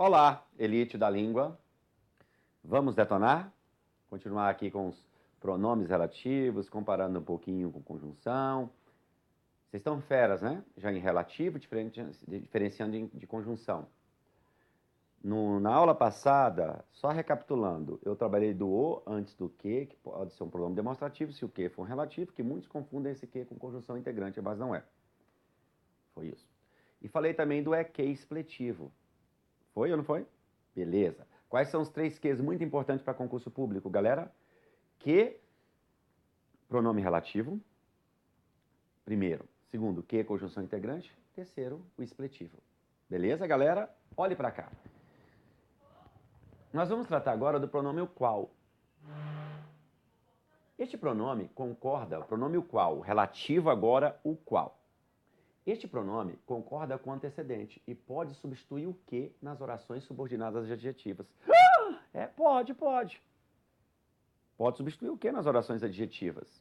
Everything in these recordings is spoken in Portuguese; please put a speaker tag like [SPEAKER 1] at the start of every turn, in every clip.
[SPEAKER 1] Olá, elite da língua. Vamos detonar? Continuar aqui com os pronomes relativos, comparando um pouquinho com conjunção. Vocês estão feras, né? Já em relativo, diferenciando de conjunção. Na aula passada, só recapitulando, eu trabalhei do o antes do que pode ser um pronome demonstrativo, se o que for um relativo, que muitos confundem esse que com conjunção integrante, mas não é. Foi isso. E falei também do que expletivo. Foi ou não foi? Beleza. Quais são os 3 Qs muito importantes para concurso público, galera? Que, pronome relativo. Primeiro. Segundo, que, conjunção integrante. Terceiro, o expletivo. Beleza, galera? Olhe para cá. Nós vamos tratar agora do pronome o qual. Este pronome concorda, o pronome o qual, relativo agora o qual. Este pronome concorda com o antecedente e pode substituir o que nas orações subordinadas adjetivas. Pode. Pode substituir o que nas orações adjetivas.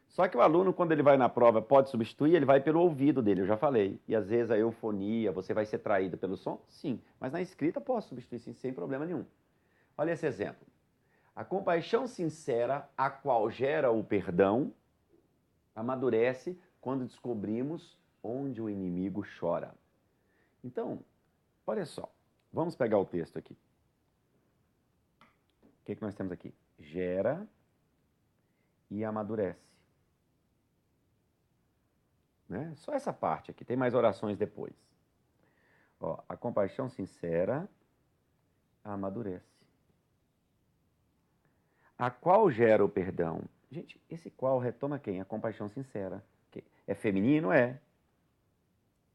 [SPEAKER 1] Só que o aluno, quando ele vai na prova, pode substituir, ele vai pelo ouvido dele, eu já falei. E às vezes a eufonia, você vai ser traído pelo som? Sim. Mas na escrita posso substituir sim, sem problema nenhum. Olha esse exemplo. A compaixão sincera, a qual gera o perdão, amadurece quando descobrimos onde o inimigo chora. Então, olha só. Vamos pegar o texto aqui. O que nós temos aqui? Gera e amadurece. Né? Só essa parte aqui. Tem mais orações depois. Ó, a compaixão sincera amadurece. A qual gera o perdão? Gente, esse qual retoma quem? A compaixão sincera. É feminino? É.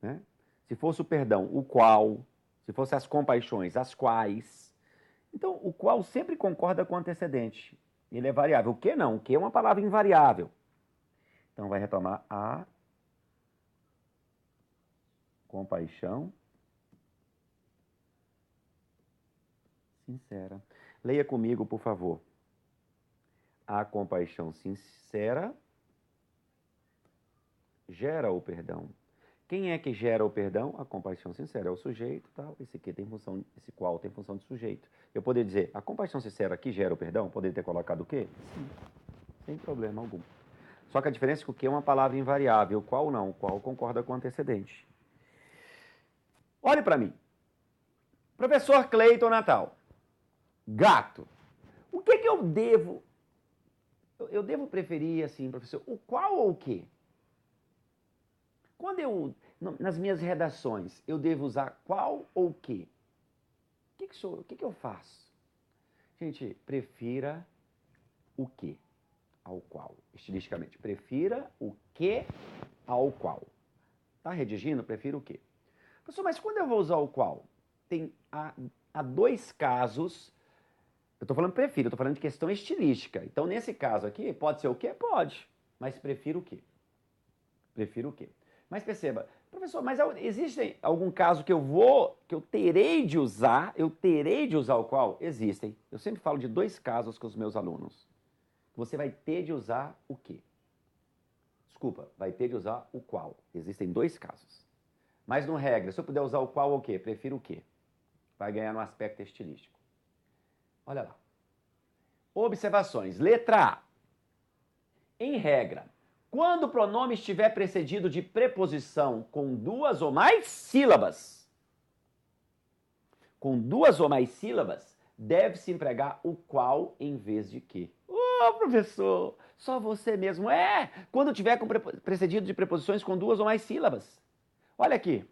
[SPEAKER 1] Né? Se fosse o perdão, o qual. Se fosse as compaixões, as quais. Então, o qual sempre concorda com o antecedente. Ele é variável. O que não? O que é uma palavra invariável. Então, vai retomar a compaixão sincera. Leia comigo, por favor. A compaixão sincera gera o perdão. Quem é que gera o perdão? A compaixão sincera é o sujeito, tal. Esse qual tem função de sujeito. Eu poderia dizer, a compaixão sincera que gera o perdão? Poderia ter colocado o quê? Sim, sem problema algum. Só que a diferença é que o que é uma palavra invariável, o qual não, o qual concorda com o antecedente. Olhe para mim. Professor Cleiton Natal. Gato. O que eu devo... Eu devo preferir, assim, professor, o qual ou o quê? Quando nas minhas redações, eu devo usar qual ou o quê? O que eu faço? Gente, prefira o quê ao qual, estilisticamente. Prefira o que ao qual. Tá redigindo? Prefira o quê? Professor, mas quando eu vou usar o qual? Há 2 casos. Eu estou falando prefiro, eu estou falando de questão estilística. Então, nesse caso aqui, pode ser o quê? Pode. Mas prefiro o quê? Prefiro o quê? Mas perceba, professor, mas existe algum caso que eu terei de usar o qual? Existem. Eu sempre falo de 2 casos com os meus alunos. Você vai ter de usar o quê? Desculpa, vai ter de usar o qual. Existem 2 casos. Mas, no regra, se eu puder usar o qual ou o quê? Prefiro o quê? Vai ganhar no aspecto estilístico. Olha lá. Observações. Letra A. Em regra, quando o pronome estiver precedido de preposição com 2 ou mais sílabas, deve-se empregar o qual em vez de que. Professor, só você mesmo. Quando tiver precedido de preposições com 2 ou mais sílabas. Olha aqui.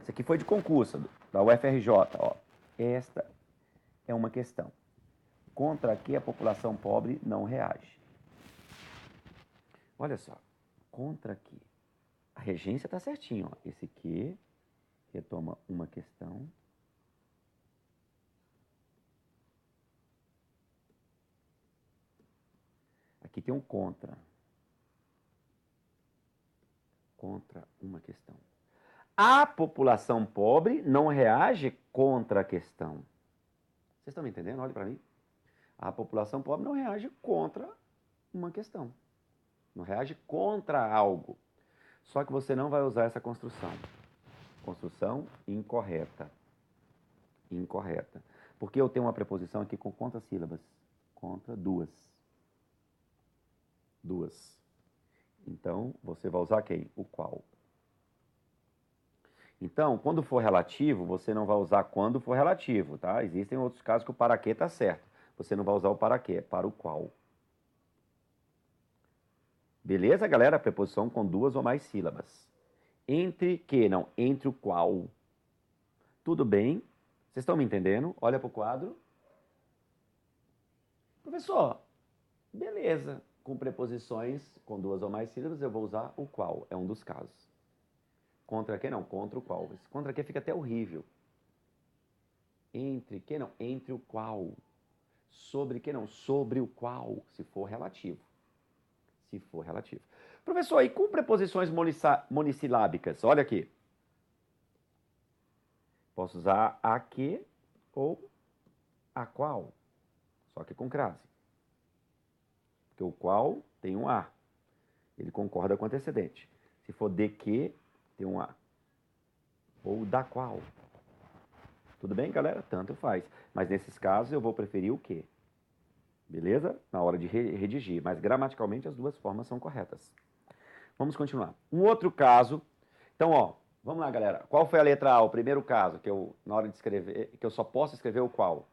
[SPEAKER 1] Isso aqui foi de concurso, da UFRJ. Ó. Esta é uma questão. Contra que a população pobre não reage. Olha só. Contra que. A regência está certinho. Ó. Esse que retoma uma questão. Aqui tem um contra. Contra uma questão. A população pobre não reage contra a questão. Vocês estão me entendendo? Olha para mim. A população pobre não reage contra uma questão. Não reage contra algo. Só que você não vai usar essa construção. Construção incorreta. Incorreta. Porque eu tenho uma preposição aqui com quantas sílabas? Contra duas. Duas. Então, você vai usar quem? O qual. Então, quando for relativo, você não vai usar quando for relativo, tá? Existem outros casos que o para quê está certo. Você não vai usar o para quê, é para o qual. Beleza, galera? Preposição com duas ou mais sílabas. Entre que, não, entre o qual. Tudo bem? Vocês estão me entendendo? Olha para o quadro. Professor, beleza. Com preposições com duas ou mais sílabas, eu vou usar o qual. É um dos casos. Contra que, não, contra o qual. Esse contra que fica até horrível. Entre que, não, entre o qual. Sobre que, não, sobre o qual, se for relativo. Se for relativo. Professor, e com preposições monossilábicas? Olha aqui. Posso usar a que ou a qual. Só que com crase. Porque o qual tem um A. Ele concorda com o antecedente. Se for de que, tem um A. Ou da qual. Tudo bem, galera? Tanto faz. Mas nesses casos eu vou preferir o que. Beleza? Na hora de redigir. Mas gramaticalmente as duas formas são corretas. Vamos continuar. Um outro caso. Então, ó, vamos lá, galera. Qual foi a letra A? O primeiro caso que eu, na hora de escrever, que eu só posso escrever o qual?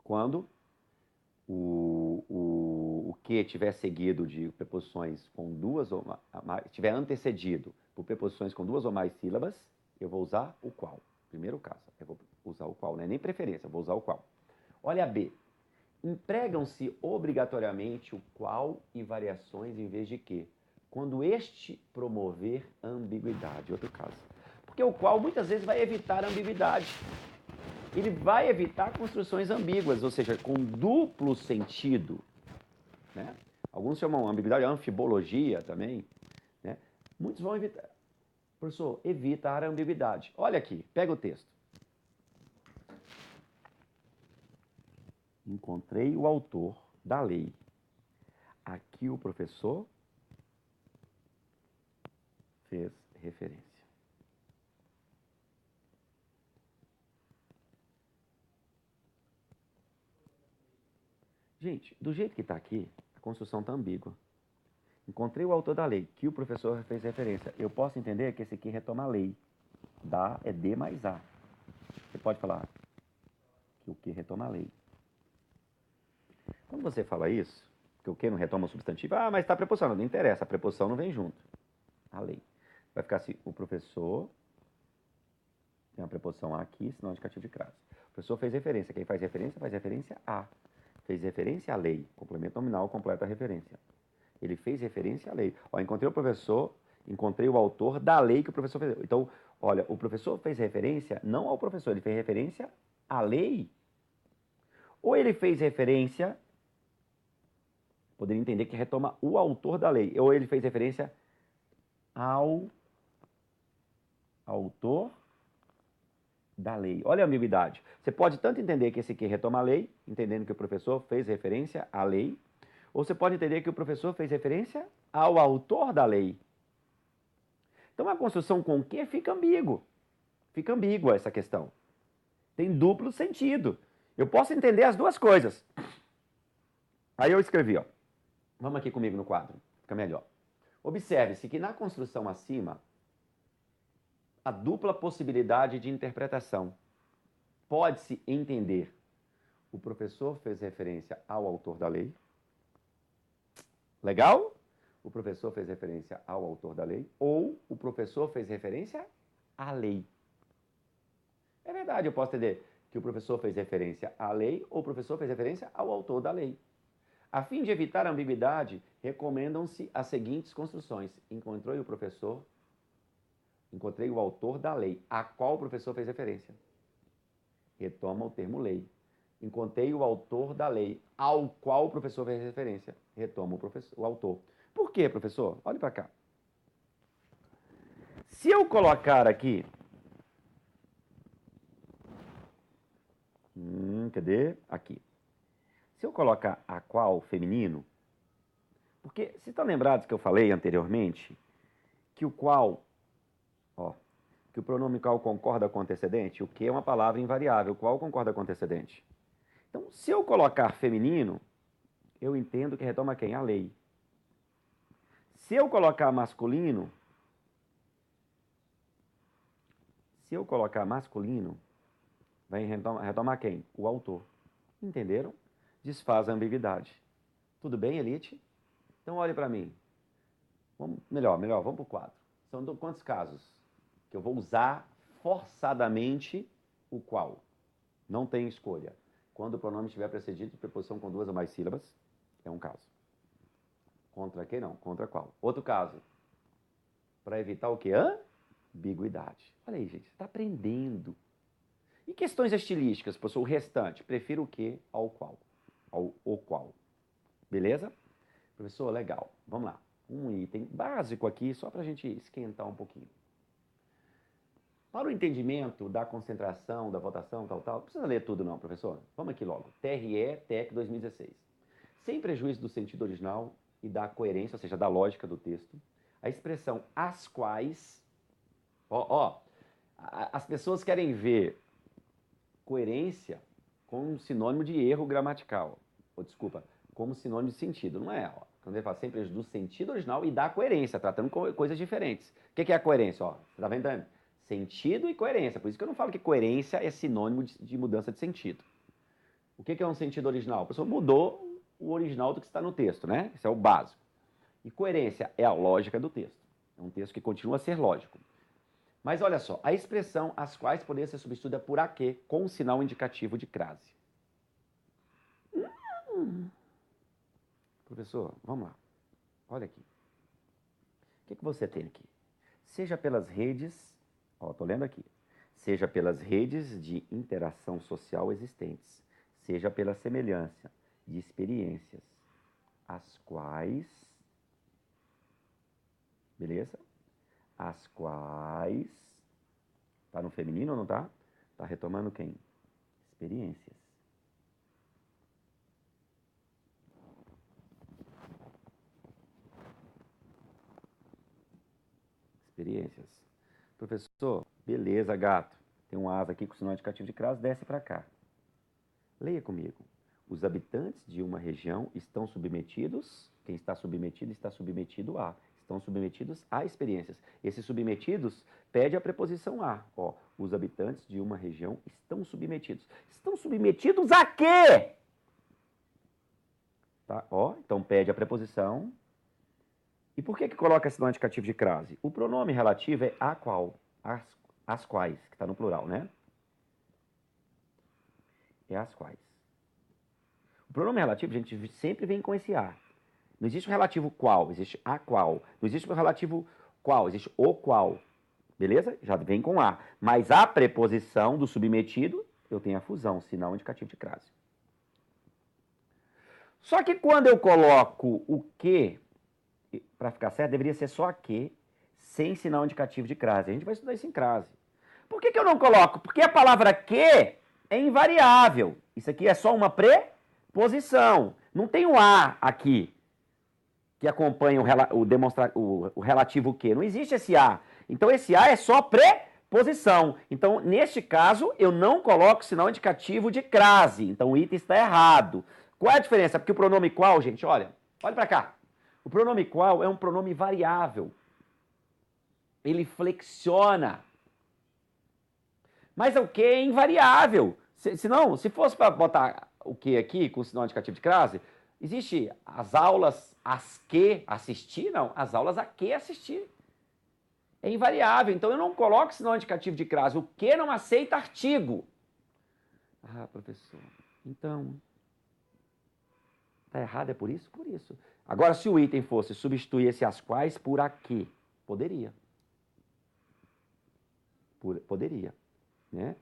[SPEAKER 1] Quando o que tiver seguido de preposições com duas ou mais, tiver antecedido por preposições com duas ou mais sílabas, eu vou usar o qual. Primeiro caso, eu vou usar o qual, não é nem preferência, eu vou usar o qual. Olha a B. Empregam-se obrigatoriamente o qual e variações em vez de que, quando este promover ambiguidade. Outro caso. Porque o qual muitas vezes vai evitar a ambiguidade. Ele vai evitar construções ambíguas, ou seja, com duplo sentido. Né? Alguns chamam ambiguidade de anfibologia também. Né? Muitos vão evitar. Professor, evitar a ambiguidade. Olha aqui, pega o texto. Encontrei o autor da lei. Aqui o professor fez referência. Gente, do jeito que está aqui, a construção está ambígua. Encontrei o autor da lei, que o professor fez referência. Eu posso entender que esse aqui retoma a lei. Da é D mais A. Você pode falar que o que retoma a lei. Quando você fala isso, que o que não retoma o substantivo, mas está preposição, não interessa, a preposição não vem junto. A lei. Vai ficar assim, o professor, tem uma preposição A aqui, sinal indicativo de crase. O professor fez referência, quem faz referência a. Fez referência à lei, complemento nominal completa a referência. Ele fez referência à lei. Ó, encontrei o professor, encontrei o autor da lei que o professor fez. Então, olha, o professor fez referência não ao professor, ele fez referência à lei. Ou ele fez referência, poderia entender que retoma o autor da lei, ou ele fez referência ao autor da lei. Olha a ambiguidade. Você pode tanto entender que esse aqui retoma a lei, entendendo que o professor fez referência à lei, ou você pode entender que o professor fez referência ao autor da lei. Então a construção com que fica ambíguo. Fica ambígua essa questão. Tem duplo sentido. Eu posso entender as duas coisas. Aí eu escrevi, ó. Vamos aqui comigo no quadro, fica melhor. Observe-se que na construção acima, a dupla possibilidade de interpretação. Pode-se entender o professor fez referência ao autor da lei. Legal? O professor fez referência ao autor da lei. Ou o professor fez referência à lei. É verdade, eu posso entender que o professor fez referência à lei ou o professor fez referência ao autor da lei. A fim de evitar a ambiguidade, recomendam-se as seguintes construções. Encontrei o autor da lei, a qual o professor fez referência. Retoma o termo lei. Encontrei o autor da lei, ao qual o professor fez referência. Retoma o autor. Por quê, professor? Olhe para cá. Se eu colocar aqui... cadê? Aqui. Se eu colocar a qual feminino... Porque, vocês estão lembrados que eu falei anteriormente que o qual Ó, que o pronome qual concorda com o antecedente? O que é uma palavra invariável. Qual concorda com o antecedente? Então, se eu colocar feminino, eu entendo que retoma quem? A lei. Se eu colocar masculino, vai retomar quem? O autor. Entenderam? Desfaz a ambiguidade. Tudo bem, Elite? Então, olhe para mim. Melhor, vamos para o quadro. São quantos casos que eu vou usar forçadamente o qual? Não tem escolha. Quando o pronome estiver precedido de preposição com 2 ou mais sílabas, é um caso. Contra quem não? Contra qual? Outro caso. Para evitar o quê? Ambiguidade. Olha aí, gente, você está aprendendo. E questões estilísticas, professor, o restante, prefiro o quê ao qual? Ao o qual. Beleza? Professor, legal. Vamos lá. Um item básico aqui, só para a gente esquentar um pouquinho. Para o entendimento da concentração, da votação, tal, não precisa ler tudo não, professor. Vamos aqui logo. TRE, TEC 2016. Sem prejuízo do sentido original e da coerência, ou seja, da lógica do texto, a expressão as quais... as pessoas querem ver coerência como sinônimo de erro gramatical. Desculpa, como sinônimo de sentido. Não é, ó. Quando ele fala sem prejuízo do sentido original e da coerência, tratando coisas diferentes. O que é a coerência? Ó, você está vendo? Sentido e coerência. Por isso que eu não falo que coerência é sinônimo de mudança de sentido. O que é um sentido original? A pessoa mudou o original do que está no texto, né? Esse é o básico. E coerência é a lógica do texto. É um texto que continua a ser lógico. Mas olha só, a expressão as quais poderia ser substituída por a que com um sinal indicativo de crase. Professor, vamos lá. Olha aqui. O que você tem aqui? Seja pelas redes, estou lendo aqui. Seja pelas redes de interação social existentes, seja pela semelhança de experiências, as quais, beleza? As quais, tá no feminino ou não tá? Tá retomando quem? Experiências. Experiências. Professor, beleza, gato. Tem um asa aqui com sinal indicativo de crase, desce para cá. Leia comigo. Os habitantes de uma região estão submetidos, quem está submetido a. Estão submetidos a experiências. Esses submetidos pede a preposição a. Ó, os habitantes de uma região estão submetidos. Estão submetidos a quê? Tá? Ó, então pede a preposição. E por que coloca esse sinal indicativo de crase? O pronome relativo é a qual, as quais, que está no plural, né? É as quais. O pronome relativo, a gente sempre vem com esse a. Não existe o relativo qual, existe a qual. Não existe o relativo qual, existe o qual. Beleza? Já vem com a. Mas a preposição do submetido, eu tenho a fusão, sinal indicativo de crase. Só que quando eu coloco o que, para ficar certo, deveria ser só que, sem sinal indicativo de crase. A gente vai estudar isso em crase. Por que eu não coloco? Porque a palavra que é invariável. Isso aqui é só uma preposição. Não tem um a aqui que acompanha o relativo que. Não existe esse a. Então, esse a é só preposição. Então, neste caso, eu não coloco sinal indicativo de crase. Então, o item está errado. Qual é a diferença? Porque o pronome qual, gente, olha para cá. O pronome qual é um pronome variável. Ele flexiona. Mas o que é invariável. Se fosse para botar o que aqui com sinal indicativo de crase, existe as aulas as que assistir? Não, as aulas a que assistir. É invariável, então eu não coloco sinal indicativo de crase. O que não aceita artigo. Ah, professor, então... Tá errado, é por isso? Por isso. Agora, se o item fosse substituir esse as quais por a que, poderia. Poderia, né?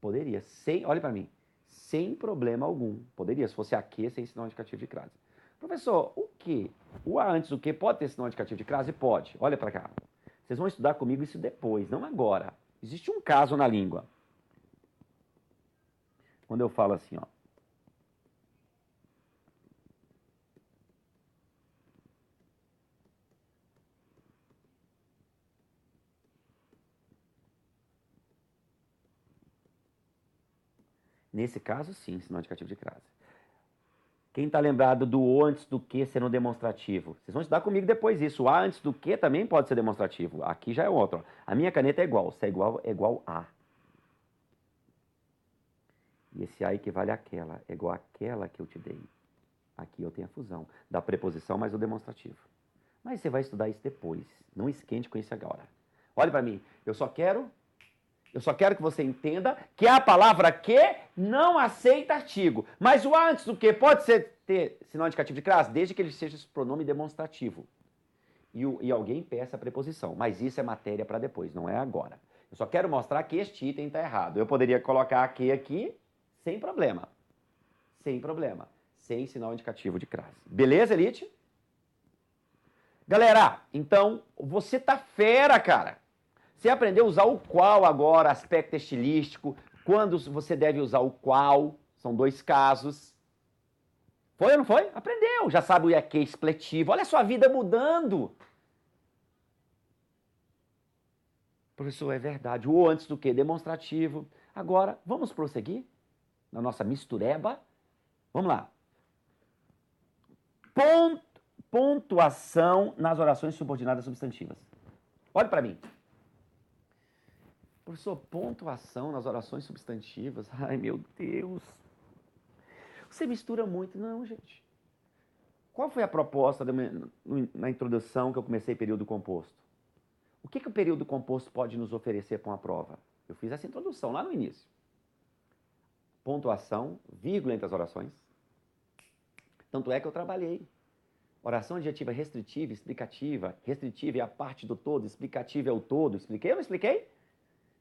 [SPEAKER 1] Poderia, olha para mim, sem problema algum. Poderia, se fosse a que, sem sinal indicativo de crase. Professor, o que? O a antes do que pode ter sinal indicativo de crase? Pode. Olha para cá. Vocês vão estudar comigo isso depois, não agora. Existe um caso na língua. Quando eu falo assim, ó. Nesse caso, sim, sinal indicativo de crase. Quem está lembrado do o antes do que sendo demonstrativo? Vocês vão estudar comigo depois isso. O a antes do que também pode ser demonstrativo. Aqui já é outro. Ó. A minha caneta é igual. Se é igual a. E esse a equivale àquela. É igual àquela que eu te dei. Aqui eu tenho a fusão da preposição mais o demonstrativo. Mas você vai estudar isso depois. Não esquente com isso agora. Olhe para mim. Eu só quero que você entenda que a palavra que não aceita artigo. Mas o a antes do que pode ter sinal indicativo de crase, desde que ele seja esse pronome demonstrativo. E alguém peça a preposição. Mas isso é matéria para depois, não é agora. Eu só quero mostrar que este item está errado. Eu poderia colocar que aqui sem problema. Sem problema. Sem sinal indicativo de crase. Beleza, Elite? Galera, então, você tá fera, cara. Você aprendeu a usar o qual agora, aspecto estilístico, quando você deve usar o qual, são dois casos. Foi ou não foi? Aprendeu, já sabe o IAQ expletivo. Olha a sua vida mudando. Professor, é verdade. O antes do que? Demonstrativo. Agora, vamos prosseguir na nossa mistureba? Vamos lá. Pontuação nas orações subordinadas substantivas. Olha para mim. Professor, pontuação nas orações substantivas? Ai, meu Deus. Você mistura muito. Não, gente. Qual foi a proposta na introdução que eu comecei período composto? O que o período composto pode nos oferecer para uma prova? Eu fiz essa introdução lá no início. Pontuação, vírgula entre as orações. Tanto é que eu trabalhei. Oração adjetiva restritiva, explicativa. Restritiva é a parte do todo, explicativa é o todo. Expliquei ou não expliquei?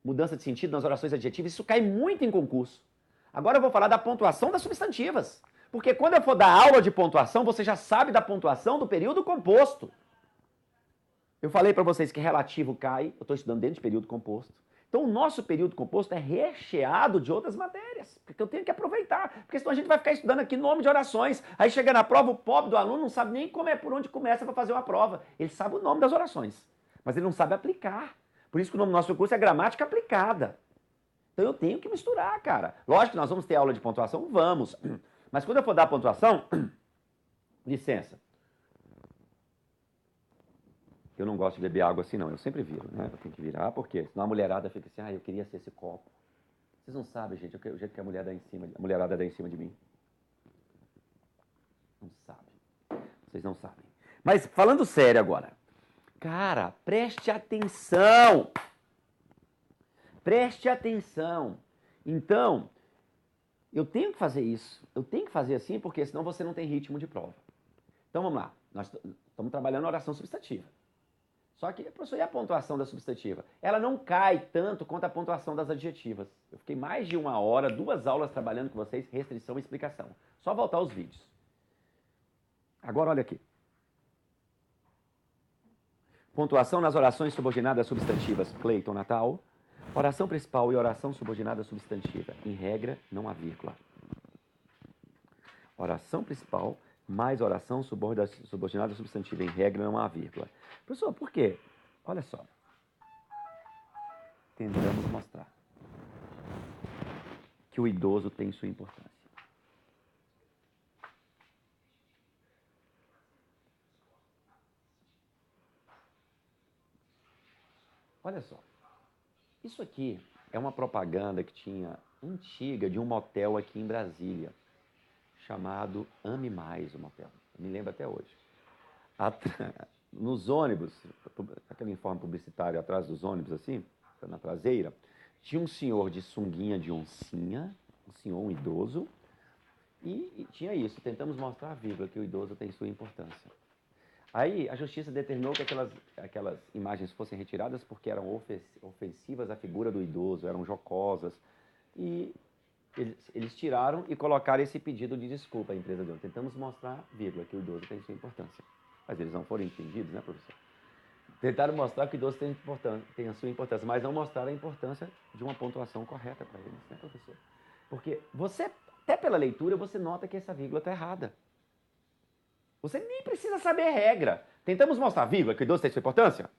[SPEAKER 1] Mudança de sentido nas orações adjetivas, isso cai muito em concurso. Agora eu vou falar da pontuação das substantivas. Porque quando eu for dar aula de pontuação, você já sabe da pontuação do período composto. Eu falei para vocês que relativo cai, eu estou estudando dentro de período composto. Então o nosso período composto é recheado de outras matérias, porque eu tenho que aproveitar, porque senão a gente vai ficar estudando aqui nome de orações. Aí chega na prova, o pobre do aluno não sabe nem por onde começa para fazer uma prova. Ele sabe o nome das orações, mas ele não sabe aplicar. Por isso que o nome do nosso curso é gramática aplicada. Então eu tenho que misturar, cara. Lógico que nós vamos ter aula de pontuação, vamos. Mas quando eu for dar a pontuação, licença. Eu não gosto de beber água assim, não. Eu sempre viro, né? Eu tenho que virar, porque senão a mulherada fica assim, eu queria ser esse copo. Vocês não sabem, gente, o jeito que a mulherada dá em cima de mim. Não sabem. Vocês não sabem. Mas falando sério agora. Cara, preste atenção. Preste atenção. Então, eu tenho que fazer isso. Eu tenho que fazer assim, porque senão você não tem ritmo de prova. Então, vamos lá. Nós estamos trabalhando a oração substantiva. Só que, professor, e a pontuação da substantiva? Ela não cai tanto quanto a pontuação das adjetivas. Eu fiquei mais de 1 hora, 2 aulas trabalhando com vocês, restrição e explicação. Só voltar aos vídeos. Agora, olha aqui. Pontuação nas orações subordinadas substantivas. Cleiton, Natal. Oração principal e oração subordinada substantiva. Em regra, não há vírgula. Oração principal mais oração subordinada substantiva. Em regra, não há vírgula. Professor, por quê? Olha só. Tentamos mostrar que o idoso tem sua importância. Olha só. Isso aqui é uma propaganda que tinha antiga de um motel aqui em Brasília, chamado Ame Mais, o motel. Eu me lembro até hoje. Nos ônibus, aquele informe publicitário atrás dos ônibus, assim, na traseira, tinha um senhor de sunguinha de oncinha, um idoso, e tinha isso, tentamos mostrar a vírgula, que o idoso tem sua importância. Aí a justiça determinou que aquelas imagens fossem retiradas porque eram ofensivas à figura do idoso, eram jocosas, e eles tiraram e colocaram esse pedido de desculpa à empresa dele. Tentamos mostrar, vírgula, que o idoso tem sua importância. Mas eles não foram entendidos, né, professor? Tentaram mostrar que o idoso tem a sua importância, mas não mostraram a importância de uma pontuação correta para eles, né, professor? Porque você, até pela leitura, você nota que essa vírgula está errada. Você nem precisa saber regra. Tentamos mostrar, vírgula, que o idoso tem sua importância?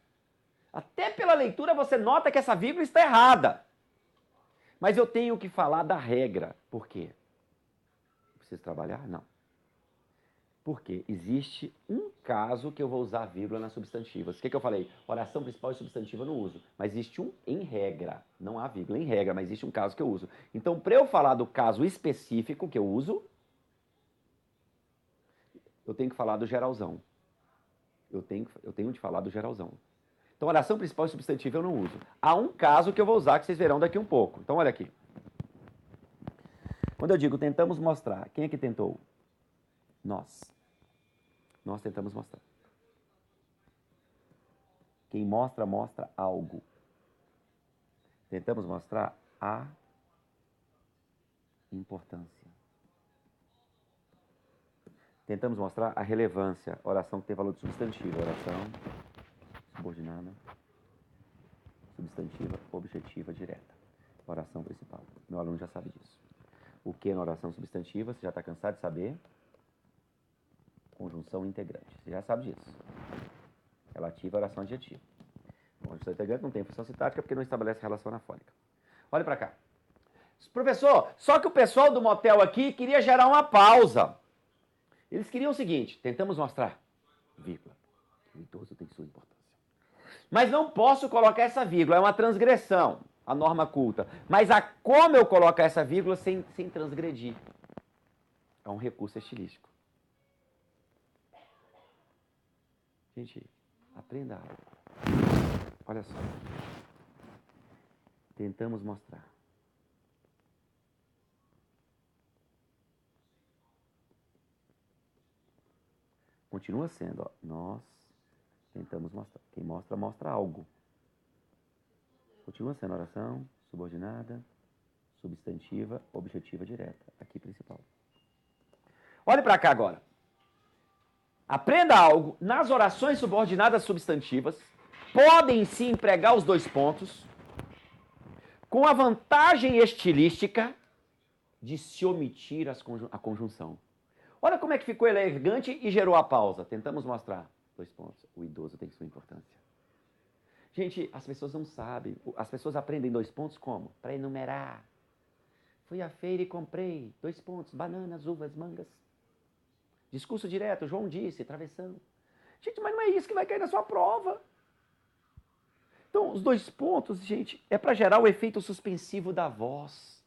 [SPEAKER 1] Até pela leitura você nota que essa vírgula está errada. Mas eu tenho que falar da regra. Por quê? Preciso trabalhar? Não. Porque existe um caso que eu vou usar vírgula nas substantivas. O que eu falei? Oração principal e substantiva eu não uso. Mas existe um em regra. Não há vírgula em regra, mas existe um caso que eu uso. Então, para eu falar do caso específico que eu uso, eu tenho que falar do geralzão. Eu tenho de falar do geralzão. Então, oração principal e substantiva eu não uso. Há um caso que eu vou usar que vocês verão daqui um pouco. Então, olha aqui. Quando eu digo tentamos mostrar, quem é que tentou? Nós. Nós tentamos mostrar. Quem mostra, mostra algo. Tentamos mostrar a importância. Tentamos mostrar a relevância. Oração que tem valor de substantivo. Oração subordinada, substantiva, objetiva, direta. Oração principal. Meu aluno já sabe disso. O que na oração substantiva? Você já está cansado de saber? Conjunção integrante. Você já sabe disso. Relativa à oração adjetiva. Conjunção integrante não tem função sintática porque não estabelece relação anafônica. Olha para cá. Professor, só que o pessoal do motel aqui queria gerar uma pausa. Eles queriam o seguinte, tentamos mostrar, vírgula, o idoso tem sua importância. Mas não posso colocar essa vírgula, é uma transgressão, a norma culta. Mas como eu coloco essa vírgula sem transgredir? É um recurso estilístico. Gente, aprenda algo. Olha só. Tentamos mostrar. Continua sendo, ó. Nós tentamos mostrar. Quem mostra, mostra algo. Continua sendo oração, subordinada, substantiva, objetiva, direta. Aqui, principal. Olhe para cá agora. Aprenda algo. Nas orações subordinadas substantivas, podem se empregar os dois pontos com a vantagem estilística de se omitir a conjunção. Olha como é que ficou elegante e gerou a pausa. Tentamos mostrar. Dois pontos. O idoso tem sua importância. Gente, as pessoas não sabem. As pessoas aprendem dois pontos como? Para enumerar. Fui à feira e comprei. Dois pontos. Bananas, uvas, mangas. Discurso direto. João disse, travessão. Gente, mas não é isso que vai cair na sua prova. Então, os dois pontos, gente, é para gerar o efeito suspensivo da voz.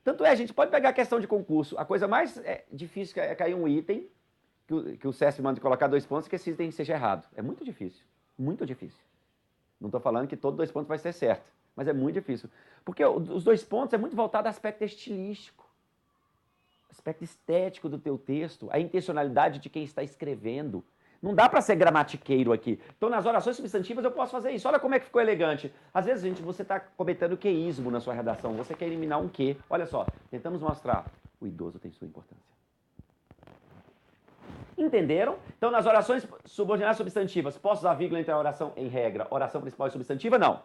[SPEAKER 1] Tanto é, a gente pode pegar a questão de concurso. A coisa mais difícil é cair um item, que o CESP manda colocar dois pontos, que esse item seja errado. É muito difícil. Muito difícil. Não estou falando que todo dois pontos vai ser certo, mas é muito difícil. Porque os dois pontos é muito voltado ao aspecto estilístico, aspecto estético do teu texto, a intencionalidade de quem está escrevendo. Não dá para ser gramatiqueiro aqui. Então, nas orações substantivas, eu posso fazer isso. Olha como é que ficou elegante. Às vezes, gente, você está cometendo queísmo na sua redação. Você quer eliminar um quê. Olha só, tentamos mostrar. O idoso tem sua importância. Entenderam? Então, nas orações subordinadas substantivas, posso usar vírgula entre a oração em regra, oração principal e substantiva? Não.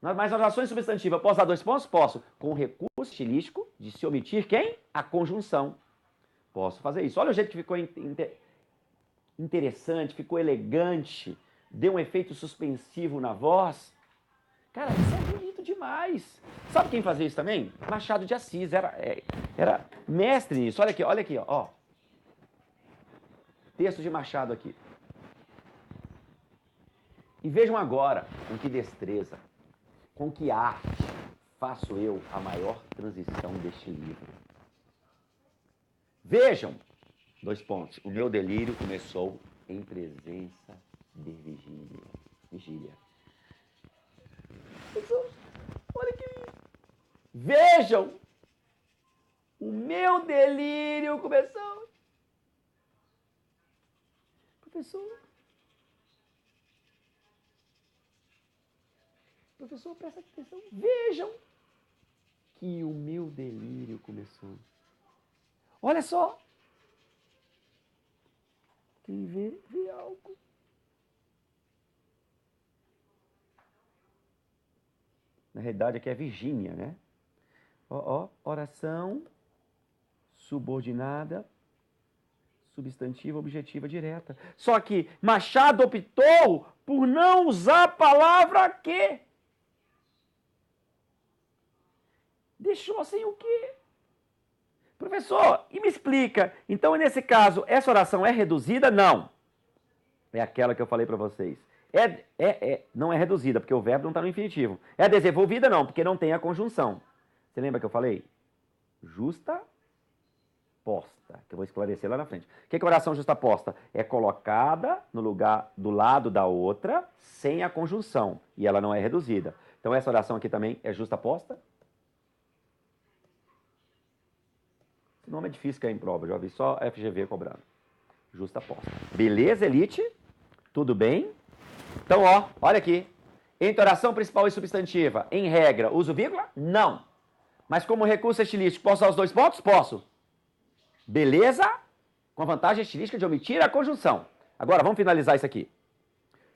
[SPEAKER 1] Mas nas orações substantivas, posso usar dois pontos? Posso. Com o recurso estilístico de se omitir quem? A conjunção. Posso fazer isso. Olha o jeito que ficou interessante, ficou elegante, deu um efeito suspensivo na voz. Cara, isso é bonito demais. Sabe quem fazia isso também? Machado de Assis, era mestre nisso. Olha aqui, ó. Texto de Machado aqui. E vejam agora com que destreza, com que arte faço eu a maior transição deste livro. Vejam. Dois pontos. O meu delírio começou em presença de vigília. Olha que lindo. Vejam. O meu delírio começou. Professor, presta atenção. Vejam que o meu delírio começou. Olha só. Quem vê algo. Na realidade, aqui é Virgínia, né? Oração subordinada, substantiva, objetiva, direta. Só que Machado optou por não usar a palavra que. Deixou sem o quê? Professor, e me explica. Então, nesse caso, essa oração é reduzida? Não. É aquela que eu falei para vocês. Não é reduzida, porque o verbo não está no infinitivo. É desenvolvida? Não, porque não tem a conjunção. Você lembra que eu falei? Justa posta, que eu vou esclarecer lá na frente. O que é oração justa posta? É colocada no lugar do lado da outra, sem a conjunção, e ela não é reduzida. Então essa oração aqui também é justa posta? Esse nome é difícil cair em prova, já vi só FGV cobrando. Justa posta. Beleza, Elite? Tudo bem? Então, ó, olha aqui. Entre oração principal e substantiva, em regra, uso vírgula? Não. Mas como recurso estilístico, posso usar os dois pontos? Posso. Beleza? Com a vantagem estilística de omitir a conjunção. Agora, vamos finalizar isso aqui.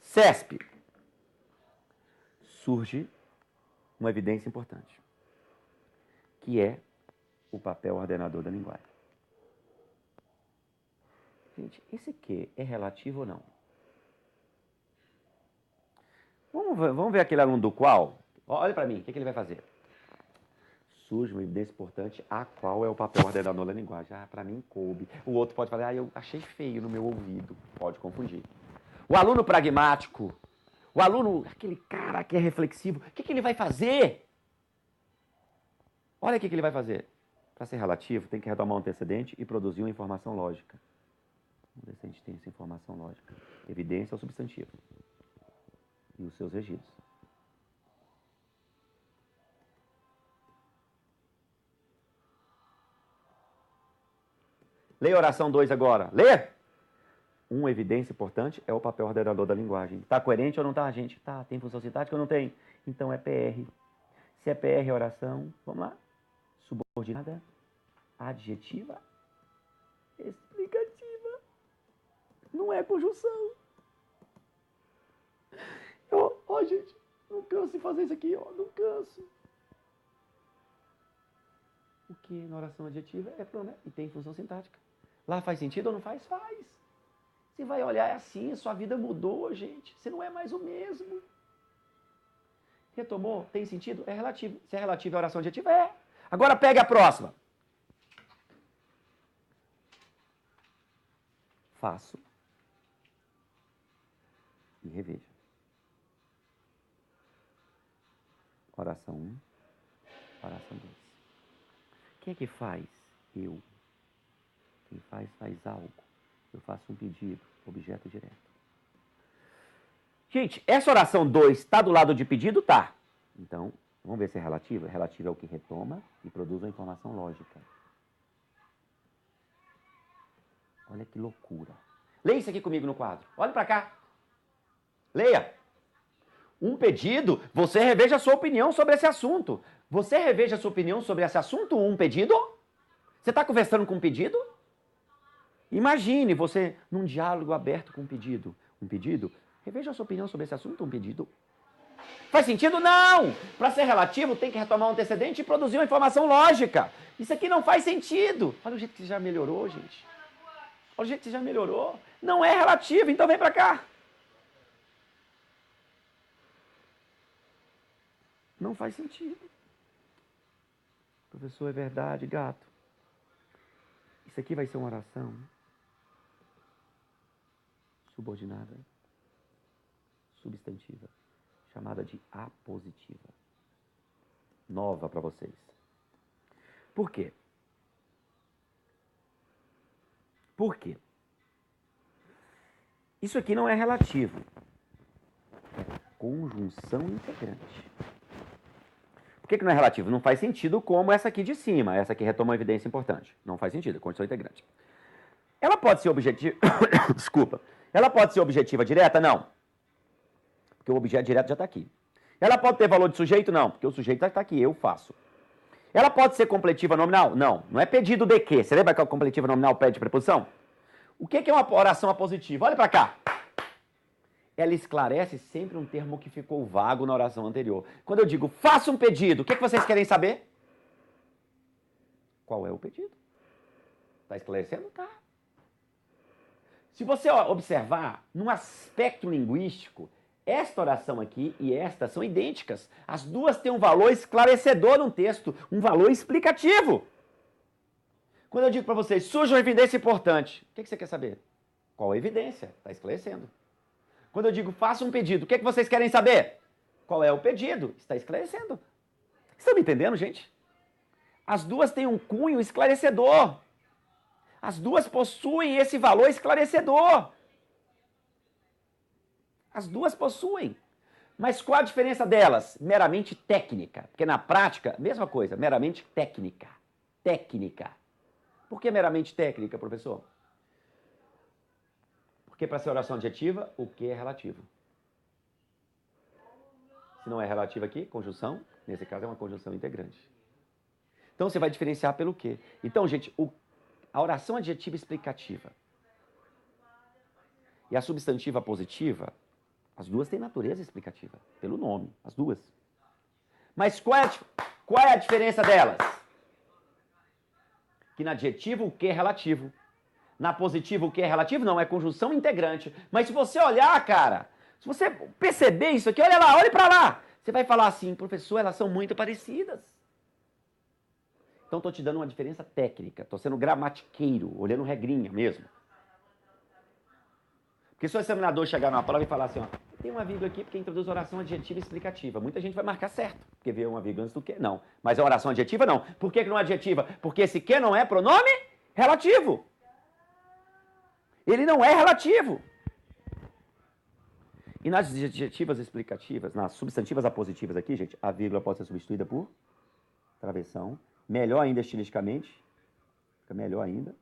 [SPEAKER 1] CESP. Surge uma evidência importante, que é o papel ordenador da linguagem. Gente, esse que é relativo ou não? Vamos ver aquele aluno do qual? Olha para mim, o que ele vai fazer? Surge uma evidência importante, a qual é o papel ordenador da linguagem. Ah, para mim coube. O outro pode falar, eu achei feio no meu ouvido. Pode confundir. O aluno pragmático, o aluno, aquele cara que é reflexivo, o que ele vai fazer? Olha o que ele vai fazer. Para ser relativo, tem que retomar um antecedente e produzir uma informação lógica. Vamos ver se a gente tem essa informação lógica. Evidência é o substantivo. E os seus registros. Leia a oração 2 agora. Lê! Uma evidência importante é o papel ordenador da linguagem. Está coerente ou não está, gente? Tá. Tem função sintática ou não tem? Então é PR. Se é PR, é oração. Vamos lá. Subordinada. Adjetiva. Explicativa. Não é conjunção. Ó, gente. Não canso de fazer isso aqui, ó. Não canso. O que na oração adjetiva é pronomínio e tem função sintática. Lá faz sentido ou não faz? Faz. Você vai olhar, é assim, sua vida mudou, gente. Você não é mais o mesmo. Retomou? Tem sentido? É relativo. Se é relativo, a oração adjetiva é. Agora pega a próxima. Faço. E reveja. Oração 1, oração 2. Quem é que faz? Eu. Quem faz algo. Eu faço um pedido, objeto direto. Gente, essa oração 2 está do lado de pedido? Tá. Então, vamos ver se é relativa. Relativa é o que retoma e produz uma informação lógica. Olha que loucura. Leia isso aqui comigo no quadro. Olha para cá. Leia. Um pedido, você reveja a sua opinião sobre esse assunto. Você reveja a sua opinião sobre esse assunto, um pedido? Você está conversando com um pedido? Imagine você num diálogo aberto com um pedido. Um pedido? Reveja a sua opinião sobre esse assunto, um pedido. Faz sentido? Não! Para ser relativo, tem que retomar um antecedente e produzir uma informação lógica. Isso aqui não faz sentido. Olha o jeito que você já melhorou, gente. Olha o jeito que você já melhorou. Não é relativo, então vem para cá. Não faz sentido. Professor, é verdade, gato. Isso aqui vai ser uma oração subordinada, substantiva, chamada de apositiva. Nova para vocês. Por quê? Por quê? Isso aqui não é relativo. É conjunção integrante. Por que não é relativo? Não faz sentido como essa aqui de cima. Essa aqui retoma uma evidência importante. Não faz sentido, é condição integrante. Ela pode ser objetiva... Desculpa. Ela pode ser objetiva direta? Não. Porque o objeto direto já está aqui. Ela pode ter valor de sujeito? Não. Porque o sujeito está aqui, eu faço. Ela pode ser completiva nominal? Não. Não é pedido de quê? Você lembra que a completiva nominal pede preposição? O que é uma oração apositiva? Olha para cá. Ela esclarece sempre um termo que ficou vago na oração anterior. Quando eu digo, faça um pedido, o que vocês querem saber? Qual é o pedido? Está esclarecendo? Tá. Se você observar, num aspecto linguístico, Esta oração aqui e esta são idênticas. As duas têm um valor esclarecedor no texto, um valor explicativo. Quando eu digo para vocês, surge uma evidência importante, o que você quer saber? Qual a evidência? Está esclarecendo. Quando eu digo, faça um pedido, o que vocês querem saber? Qual é o pedido? Está esclarecendo. Estão me entendendo, gente? As duas têm um cunho esclarecedor. As duas possuem esse valor esclarecedor. As duas possuem. Mas qual a diferença delas? Meramente técnica. Porque na prática, mesma coisa, meramente técnica. Técnica. Por que meramente técnica, professor? Porque para ser oração adjetiva, o que é relativo? Se não é relativo aqui, conjunção, nesse caso é uma conjunção integrante. Então você vai diferenciar pelo quê? Então, gente, a oração adjetiva explicativa e a substantiva positiva, as duas têm natureza explicativa, pelo nome, as duas. Mas qual é a diferença delas? Que na adjetiva o que é relativo. Na positiva o que é relativo não, é conjunção integrante. Mas se você olhar, cara, se você perceber isso aqui, olha lá, olhe para lá. Você vai falar assim, professor, elas são muito parecidas. Então estou te dando uma diferença técnica, estou sendo gramatiqueiro, olhando regrinha mesmo. Porque se o examinador chegar numa prova e falar assim, ó, tem uma vírgula aqui porque introduz oração adjetiva explicativa. Muita gente vai marcar certo, porque vê uma vírgula antes do que. Não. Mas a oração adjetiva não. Por que não é adjetiva? Porque esse que não é pronome relativo. Ele não é relativo. E nas adjetivas explicativas, nas substantivas apositivas aqui, gente, a vírgula pode ser substituída por travessão. Melhor ainda estilisticamente. Fica melhor ainda.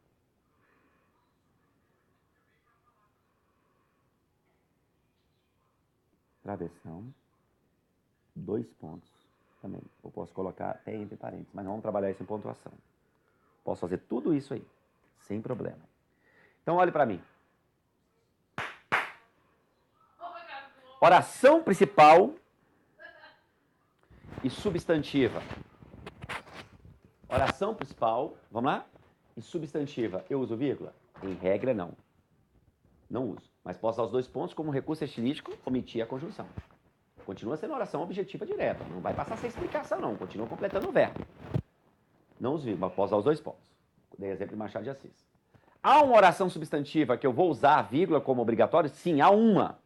[SPEAKER 1] Travessão, 2 pontos também. Eu posso colocar até entre parênteses, mas não vamos trabalhar isso em pontuação. Posso fazer tudo isso aí, sem problema. Então, olhe para mim. Oração principal e substantiva. Oração principal, vamos lá? E substantiva, eu uso vírgula? Em regra, não. Não uso. Mas posso usar os 2 pontos como recurso estilístico, omitir a conjunção. Continua sendo oração objetiva direta. Não vai passar sem explicação, não. Continua completando o verbo. Não uso vírgula, mas posso usar os 2 pontos. Dei exemplo de Machado de Assis. Há uma oração substantiva que eu vou usar a vírgula como obrigatório? Sim, há uma.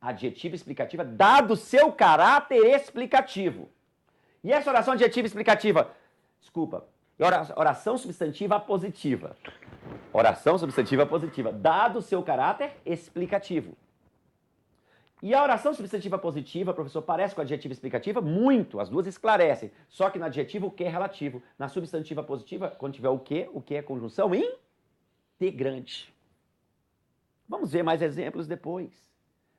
[SPEAKER 1] Adjetiva explicativa, dado seu caráter explicativo. E essa oração adjetiva explicativa? Desculpa. Oração substantiva positiva. Oração substantiva positiva, dado o seu caráter explicativo. E a oração substantiva positiva, professor, parece com a adjetiva explicativa? Muito, as duas esclarecem. Só que na adjetiva o que é relativo. Na substantiva positiva, quando tiver o que é conjunção integrante. Vamos ver mais exemplos depois.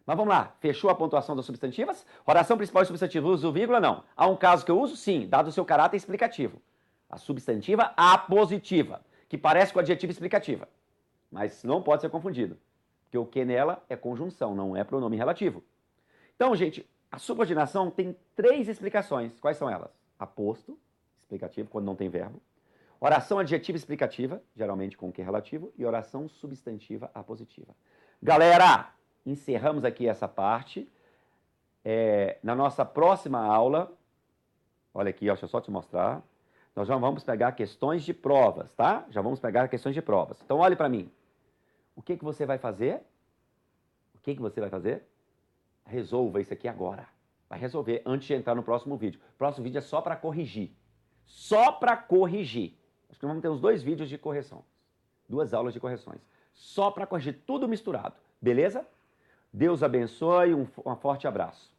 [SPEAKER 1] Mas vamos lá, fechou a pontuação das substantivas? Oração principal e substantiva, uso vírgula? Não. Há um caso que eu uso? Sim, dado o seu caráter explicativo. A substantiva apositiva, que parece com a adjetiva explicativa, mas não pode ser confundido, porque o que nela é conjunção, não é pronome relativo. Então, gente, a subordinação tem 3 explicações. Quais são elas? Aposto, explicativo, quando não tem verbo. Oração adjetiva explicativa, geralmente com o que é relativo. E oração substantiva apositiva. Galera, encerramos aqui essa parte. Na nossa próxima aula, olha aqui, deixa eu só te mostrar. Nós já vamos pegar questões de provas, tá? Já vamos pegar questões de provas. Então, olhe para mim. O que você vai fazer? O que você vai fazer? Resolva isso aqui agora. Vai resolver antes de entrar no próximo vídeo. O próximo vídeo é só para corrigir. Só para corrigir. Acho que vamos ter uns 2 vídeos de correção. 2 aulas de correções. Só para corrigir, tudo misturado. Beleza? Deus abençoe, um forte abraço.